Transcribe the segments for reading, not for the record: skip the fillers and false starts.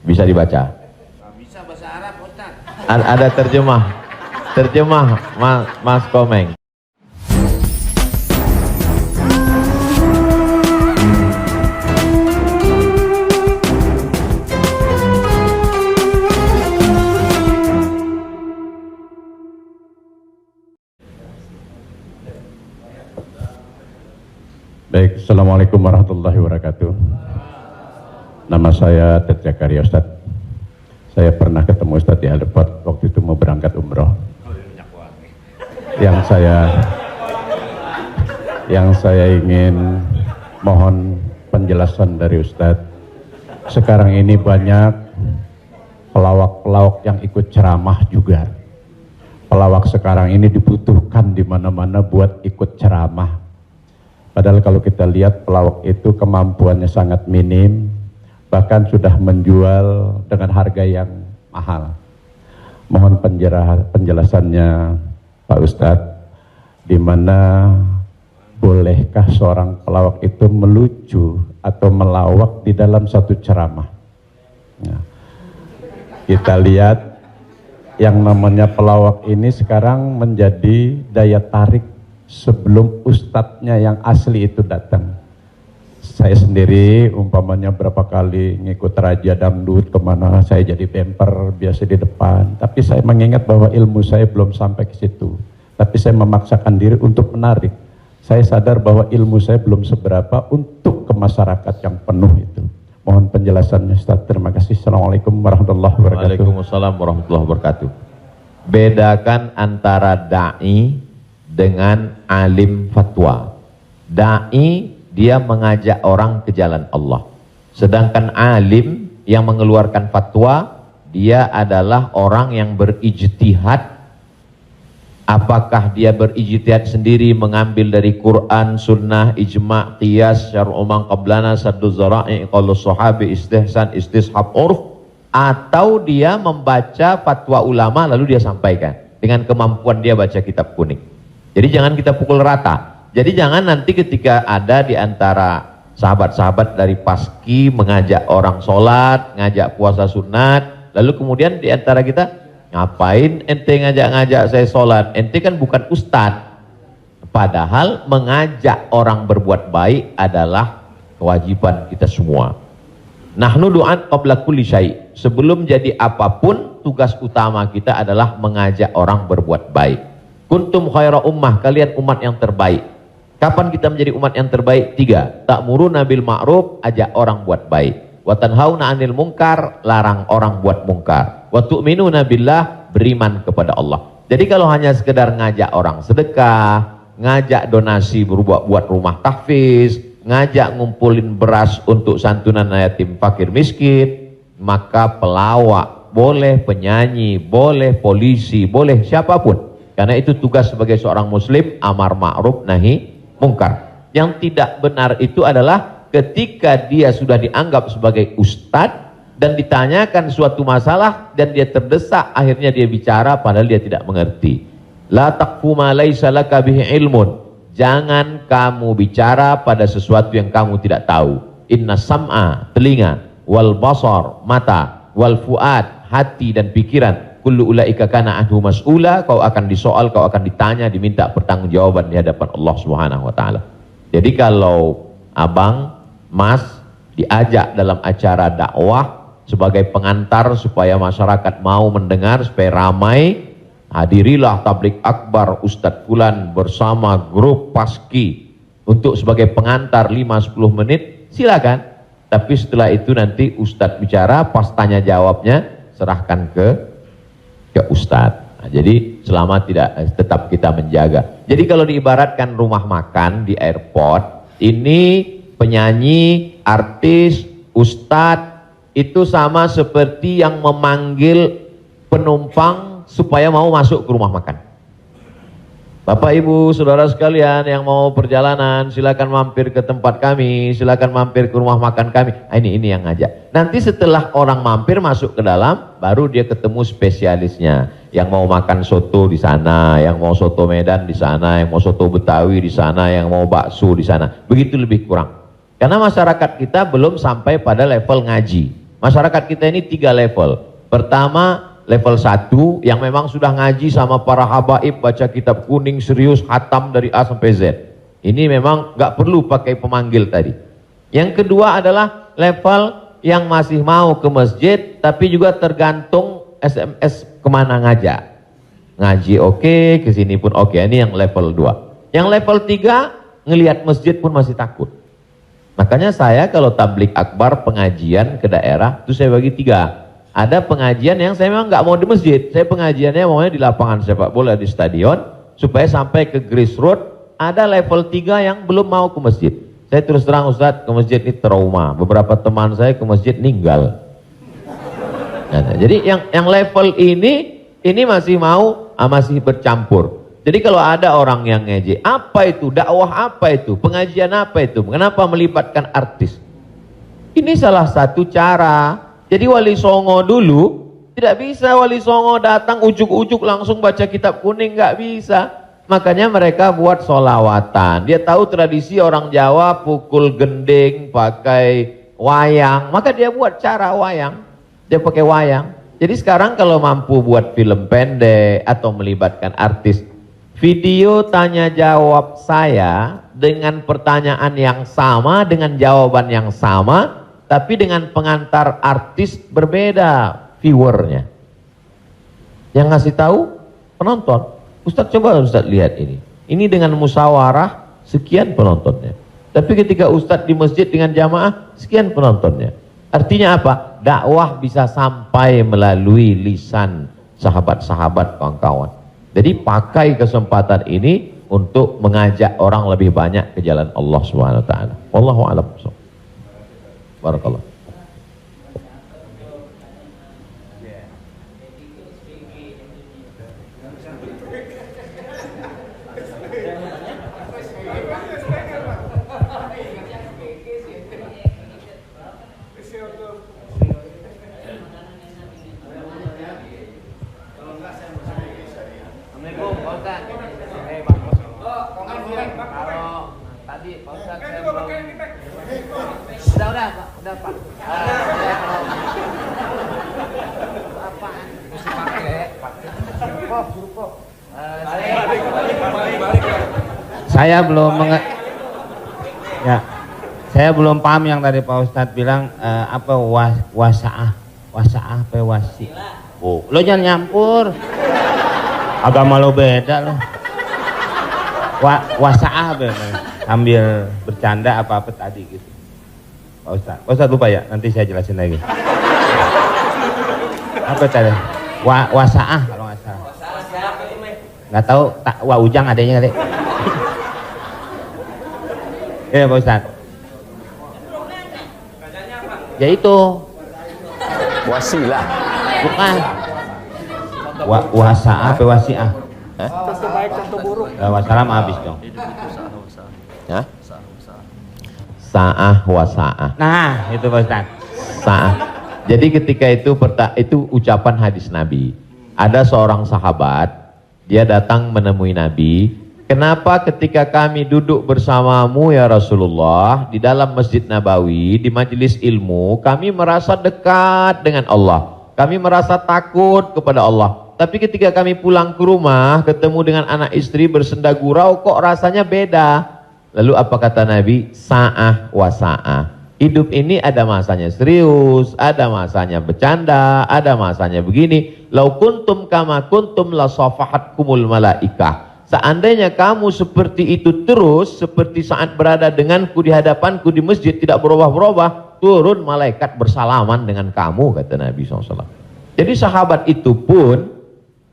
Bisa dibaca? Bisa bahasa Arab, Ustaz. Ada terjemah Mas Komeng. Baik, Assalamualaikum warahmatullahi wabarakatuh. Nama saya Ted Zakaria, Ustaz. Saya pernah ketemu Ustaz di airport waktu itu mau berangkat umroh. Yang saya ingin mohon penjelasan dari Ustaz. Sekarang ini banyak pelawak-pelawak yang ikut ceramah juga. Pelawak sekarang ini dibutuhkan di mana-mana buat ikut ceramah. Padahal kalau kita lihat pelawak itu kemampuannya sangat minim, bahkan sudah menjual dengan harga yang mahal. Mohon penjelasannya Pak Ustadz, di mana bolehkah seorang pelawak itu melucu atau melawak di dalam satu ceramah? Nah, kita lihat yang namanya pelawak ini sekarang menjadi daya tarik sebelum ustadznya yang asli itu datang. Saya sendiri umpamanya berapa kali ngikut raja dangdut kemana, saya jadi bemper biasa di depan, tapi saya mengingat bahwa ilmu saya belum sampai ke situ, tapi saya memaksakan diri untuk menarik. Saya sadar bahwa ilmu saya belum seberapa untuk ke masyarakat yang penuh itu. Mohon penjelasannya Ustaz. Terima kasih. Assalamualaikum warahmatullahi wabarakatuh. Waalaikumsalam warahmatullahi wabarakatuh. Bedakan antara da'i dengan alim fatwa. Da'i dia mengajak orang ke jalan Allah. Sedangkan alim yang mengeluarkan fatwa, dia adalah orang yang berijtihad. Apakah dia berijtihad sendiri mengambil dari Quran, sunnah, ijma', qiyas, syar'u man qablana, saddu zara'i, qaulus sahabi, istihsan, istishab, urf, atau dia membaca fatwa ulama lalu dia sampaikan dengan kemampuan dia baca kitab kuning. Jadi jangan kita pukul rata. Jadi jangan nanti ketika ada di antara sahabat-sahabat dari Paski mengajak orang sholat, ngajak puasa sunat, lalu kemudian di antara kita, ngapain ente ngajak-ngajak saya sholat? Ente kan bukan ustadz. Padahal mengajak orang berbuat baik adalah kewajiban kita semua. Nahnu du'an qabla kulli syai'. Sebelum jadi apapun, tugas utama kita adalah mengajak orang berbuat baik. Kuntum khaira ummah, kalian umat yang terbaik. Kapan kita menjadi umat yang terbaik? 3. Ta'muruna bil ma'ruf, ajak orang buat baik. Wa tanhauna 'anil munkar, larang orang buat mungkar. Wa tu'minuna billah, beriman kepada Allah. Jadi kalau hanya sekedar ngajak orang sedekah, ngajak donasi buat rumah tahfiz, ngajak ngumpulin beras untuk santunan yatim fakir miskin, maka pelawak boleh, penyanyi boleh, polisi boleh, siapapun. Karena itu tugas sebagai seorang muslim, amar ma'ruf nahi mungkar. Yang tidak benar itu adalah ketika dia sudah dianggap sebagai ustadz dan ditanyakan suatu masalah dan dia terdesak, akhirnya dia bicara padahal dia tidak mengerti. La taqfu ma laisa laka bihi ilmun. Jangan kamu bicara pada sesuatu yang kamu tidak tahu. Inna sam'a, telinga, wal basar, mata, wal fuad, hati dan pikiran, kullu ulaika kana anhu mas'ula, kau akan disoal, kau akan ditanya, diminta pertanggungjawaban di hadapan Allah Subhanahu wa taala. Jadi kalau abang, mas diajak dalam acara dakwah sebagai pengantar supaya masyarakat mau mendengar, supaya ramai, hadirilah tablik akbar Ustadz Fulan bersama grup Paski untuk sebagai pengantar 5-10 menit, silakan. Tapi setelah itu nanti Ustadz bicara, pas tanya jawabnya serahkan ke Ustadz. Nah, jadi selama tetap kita menjaga. Jadi kalau diibaratkan rumah makan di airport, ini penyanyi, artis, ustadz itu sama seperti yang memanggil penumpang supaya mau masuk ke rumah makan. Bapak Ibu Saudara sekalian yang mau perjalanan, silakan mampir ke tempat kami, silakan mampir ke rumah makan kami. Ini yang ngajak. Nanti setelah orang mampir masuk ke dalam, baru dia ketemu spesialisnya. Yang mau makan soto di sana, yang mau soto Medan di sana, yang mau soto Betawi di sana, yang mau bakso di sana. Begitu lebih kurang. Karena masyarakat kita belum sampai pada level ngaji. Masyarakat kita ini 3 level. Pertama, level 1 yang memang sudah ngaji sama para habaib, baca kitab kuning serius, khatam dari A sampai Z. Ini memang nggak perlu pakai pemanggil tadi. Yang kedua adalah level yang masih mau ke masjid, tapi juga tergantung SMS kemana ngajak. Ngaji oke, kesini pun oke. Ini yang level 2. Yang level 3, ngelihat masjid pun masih takut. Makanya saya kalau tablik akbar pengajian ke daerah, itu saya bagi 3. Ada pengajian yang saya memang nggak mau di masjid. Saya pengajiannya maunya di lapangan sepak bola, di stadion, supaya sampai ke grassroots. Ada level 3 yang belum mau ke masjid. Saya terus terang, Ustadz, ke masjid ini trauma. Beberapa teman saya ke masjid ninggal. Nah, jadi yang level ini masih mau, masih bercampur. Jadi kalau ada orang yang ngejek, apa itu? Dakwah apa itu? Pengajian apa itu? Kenapa melibatkan artis? Ini salah satu cara. Jadi Wali Songo dulu, tidak bisa Wali Songo datang ujuk-ujuk langsung baca kitab kuning, nggak bisa. Makanya mereka buat solawatan. Dia tahu tradisi orang Jawa pukul gending, pakai wayang. Maka dia buat cara wayang. Dia pakai wayang. Jadi sekarang kalau mampu buat film pendek atau melibatkan artis, video tanya jawab saya dengan pertanyaan yang sama, dengan jawaban yang sama, tapi dengan pengantar artis berbeda viewernya. Yang ngasih tahu penonton. Ustadz, coba Ustadz lihat ini. Ini dengan musyawarah sekian penontonnya. Tapi ketika Ustadz di masjid dengan jamaah sekian penontonnya. Artinya apa? Dakwah bisa sampai melalui lisan sahabat-sahabat, kawan-kawan. Jadi pakai kesempatan ini untuk mengajak orang lebih banyak ke jalan Allah Subhanahu wa taala. Wallahu a'lam. Barakallah. Udah Pak. Apaan? Mesti pakai. Saya belum paham yang tadi Pak Ustadz bilang apa wasaah apa wasi. Oh, lo jangan nyampur. Agama lo beda lo. Wasaah ambil bercanda apa tadi gitu. Pak Ustadz lupa ya, nanti saya jelasin lagi. Apa tadi? Wasaah kalau nggak salah. Nggak tahu, ujang adanya kali. Ya Pak Ustadz. Ya itu. Wasilah. Bukan. Wasaah apa wasiah? Contoh baik, contoh buruk. Wassalam habis dong. Hah? Sa'ah wa sa'ah. Nah, itu Pak Ustadz. Sa'ah. Jadi ketika itu ucapan hadis Nabi. Ada seorang sahabat, dia datang menemui Nabi. Kenapa ketika kami duduk bersamamu ya Rasulullah di dalam Masjid Nabawi, di majelis ilmu, kami merasa dekat dengan Allah. Kami merasa takut kepada Allah. Tapi ketika kami pulang ke rumah, ketemu dengan anak istri bersenda gurau, kok rasanya beda. Lalu apa kata Nabi? Sa'ah wa sa'ah. Hidup ini ada masanya serius, ada masanya bercanda, ada masanya begini. Lau kuntum kama kuntum la safahatkumul malaikah. Seandainya kamu seperti itu terus, seperti saat berada denganku di hadapanku di masjid, tidak berubah-berubah, turun malaikat bersalaman dengan kamu, kata Nabi SAW. Jadi sahabat itu pun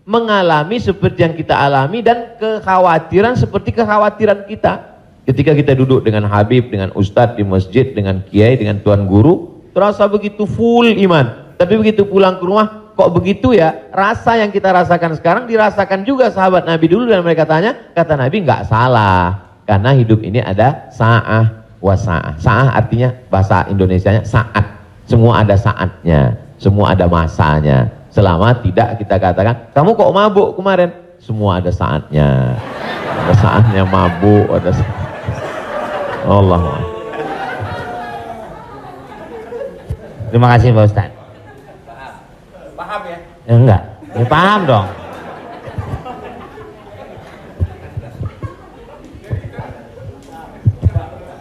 mengalami seperti yang kita alami dan kekhawatiran seperti kekhawatiran kita. Ketika kita duduk dengan Habib, dengan Ustadz di masjid, dengan Kiai, dengan Tuan Guru, terasa begitu full iman. Tapi begitu pulang ke rumah, kok begitu ya? Rasa yang kita rasakan sekarang dirasakan juga sahabat Nabi dulu, dan mereka tanya, kata Nabi nggak salah. Karena hidup ini ada sa'ah wa sa'ah. Sa'ah artinya bahasa Indonesianya saat. Semua ada saatnya, semua ada masanya. Selama tidak kita katakan, kamu kok mabuk kemarin? Semua ada saatnya. Ada saatnya mabuk, ada saatnya. Allah. Terima kasih Pak Ustadz. Paham ya? Ya, enggak, ya, paham dong.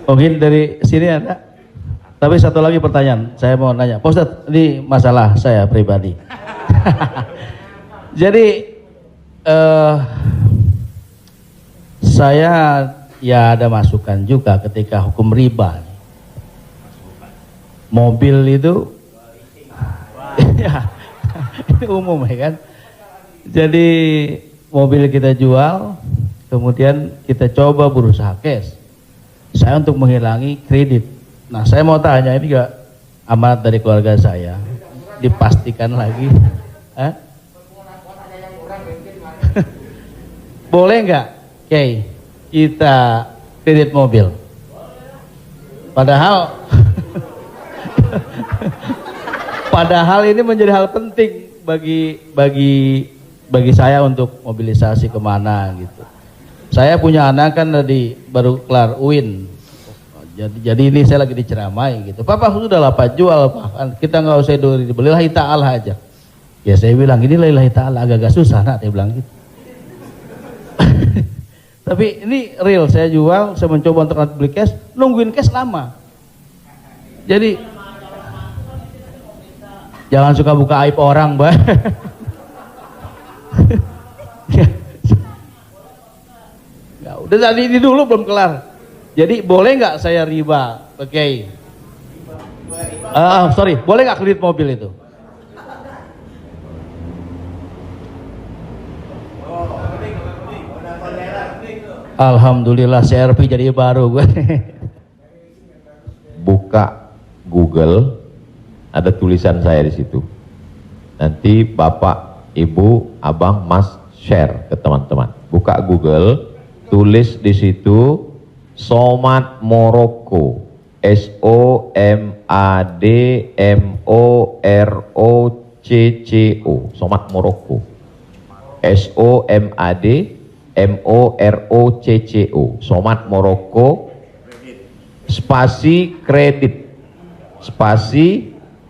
Mungkin dari sini ada. Tapi satu lagi pertanyaan, saya mau nanya. Pak Ustadz, ini masalah saya pribadi. Jadi saya ya ada masukan juga ketika hukum riba. Mobil itu ya ini umum ya kan. Jadi mobil kita jual, kemudian kita coba berusaha cash. Saya untuk menghilangi kredit. Nah, saya mau tanya, ini juga amanat dari keluarga saya, dipastikan lagi. Boleh nggak, Kay, kita kredit mobil? Padahal padahal ini menjadi hal penting bagi saya untuk mobilisasi kemana gitu. Saya punya anak kan tadi baru kelar UIN, jadi ini saya lagi diceramai gitu. Papa sudah lah Pak, jual Pak, kan kita nggak usah dibeli, lillahi ta'ala aja. Ya saya bilang ini lillahi ta'ala agak-agak susah nak, saya bilang gitu. Tapi ini real, saya jual, saya mencoba untuk beli cash, nungguin cash lama. Jadi jangan suka buka aib orang, Mbak. Ya, udah tadi ini dulu belum kelar. Jadi boleh nggak saya riba? Oke. Sorry, boleh nggak kredit mobil itu? Alhamdulillah CRV jadi baru gue. Buka Google, ada tulisan saya di situ. Nanti Bapak, Ibu, Abang, Mas share ke teman-teman. Buka Google, tulis di situ Somad Morocco, SOMADMOROCCO, Somad Morocco, SOMADMOROCCO, Somad Morocco, spasi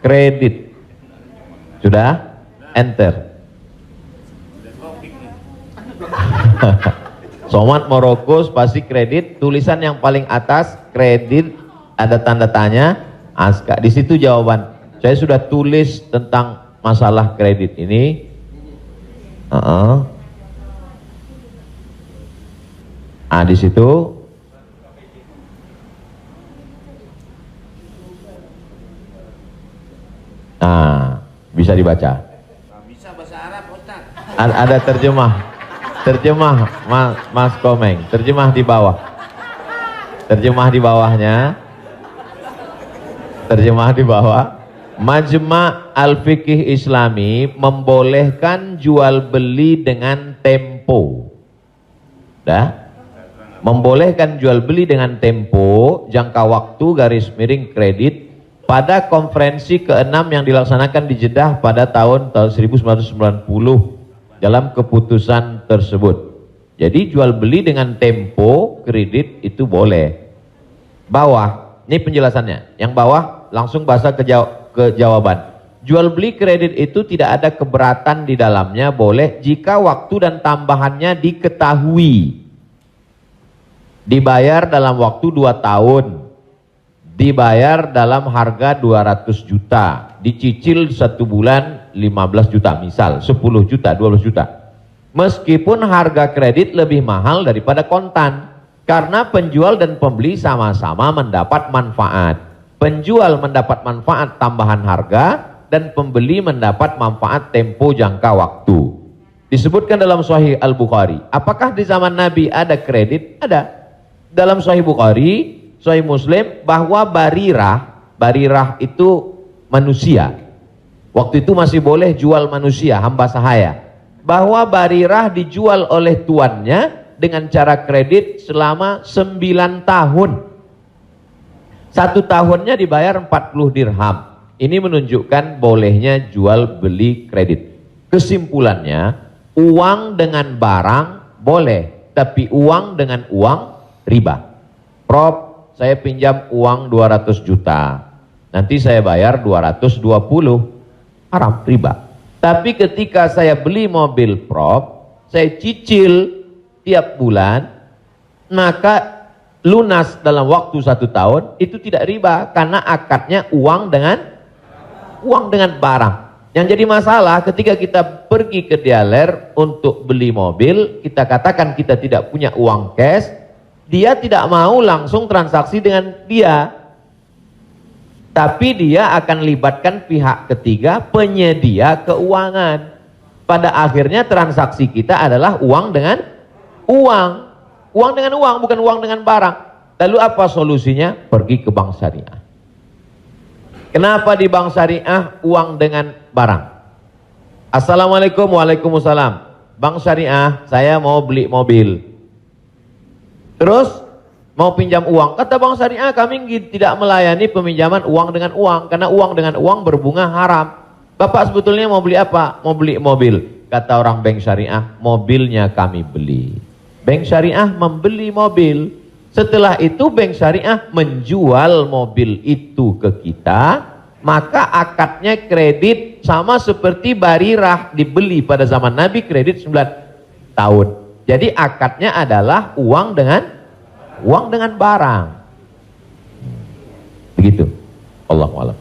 kredit, sudah, enter. Somad Morocco spasi kredit, tulisan yang paling atas kredit, ada tanda tanya, aska. Di situ jawaban. Saya sudah tulis tentang masalah kredit ini. Di situ. Bisa dibaca. Bisa bahasa Arab, Ustaz. Ada terjemah. Mas Komeng, terjemah di bawah. Terjemah di bawahnya. Terjemah di bawah. Majma' Al-Fiqih Islami membolehkan jual beli dengan tempo. Membolehkan jual beli dengan tempo, jangka waktu, garis miring kredit pada konferensi ke-6 yang dilaksanakan di Jeddah pada tahun 1990. Dalam keputusan tersebut. Jadi jual beli dengan tempo kredit itu boleh. Bawah, ini penjelasannya. Yang bawah langsung bahasa ke jawaban. Jual beli kredit itu tidak ada keberatan di dalamnya, boleh jika waktu dan tambahannya diketahui. Dibayar dalam waktu 2 tahun. Dibayar dalam harga 200 juta. Dicicil 1 bulan 15 juta, misal 10 juta, 12 juta. Meskipun harga kredit lebih mahal daripada kontan, karena penjual dan pembeli sama-sama mendapat manfaat. Penjual mendapat manfaat tambahan harga dan pembeli mendapat manfaat tempo jangka waktu. Disebutkan dalam Sahih Al-Bukhari. Apakah di zaman Nabi ada kredit? Ada. Dalam Sahih Bukhari, Sahih Muslim, bahwa Barirah itu manusia. Waktu itu masih boleh jual manusia, hamba sahaya. Bahwa Barirah dijual oleh tuannya dengan cara kredit selama 9 tahun. 1 tahunnya dibayar 40 dirham. Ini menunjukkan bolehnya jual beli kredit. Kesimpulannya, uang dengan barang boleh, tapi uang dengan uang riba. Prof, saya pinjam uang 200 juta. nanti saya bayar 220, haram, riba. Tapi ketika saya beli mobil prop, saya cicil tiap bulan, maka lunas dalam waktu 1 tahun, itu tidak riba, karena akadnya uang dengan barang. Yang jadi masalah ketika kita pergi ke dealer untuk beli mobil, kita katakan kita tidak punya uang cash, dia tidak mau langsung transaksi dengan dia, tapi dia akan libatkan pihak ketiga, penyedia keuangan. Pada akhirnya transaksi kita adalah uang dengan uang, uang dengan uang, bukan uang dengan barang. Lalu apa solusinya? Pergi ke bank syariah. Kenapa di bank syariah uang dengan barang? Assalamualaikum, waalaikumsalam. Bank syariah, saya mau beli mobil, terus mau pinjam uang. Kata bank syariah, kami tidak melayani peminjaman uang dengan uang, karena uang dengan uang berbunga haram. Bapak sebetulnya mau beli apa? Mau beli mobil. Kata orang bank syariah, mobilnya kami beli. Bank syariah membeli mobil. Setelah itu bank syariah menjual mobil itu ke kita, maka akadnya kredit sama seperti barirah dibeli pada zaman Nabi, kredit 9 tahun. Jadi akadnya adalah uang dengan barang. Begitu. Allahu a'lam.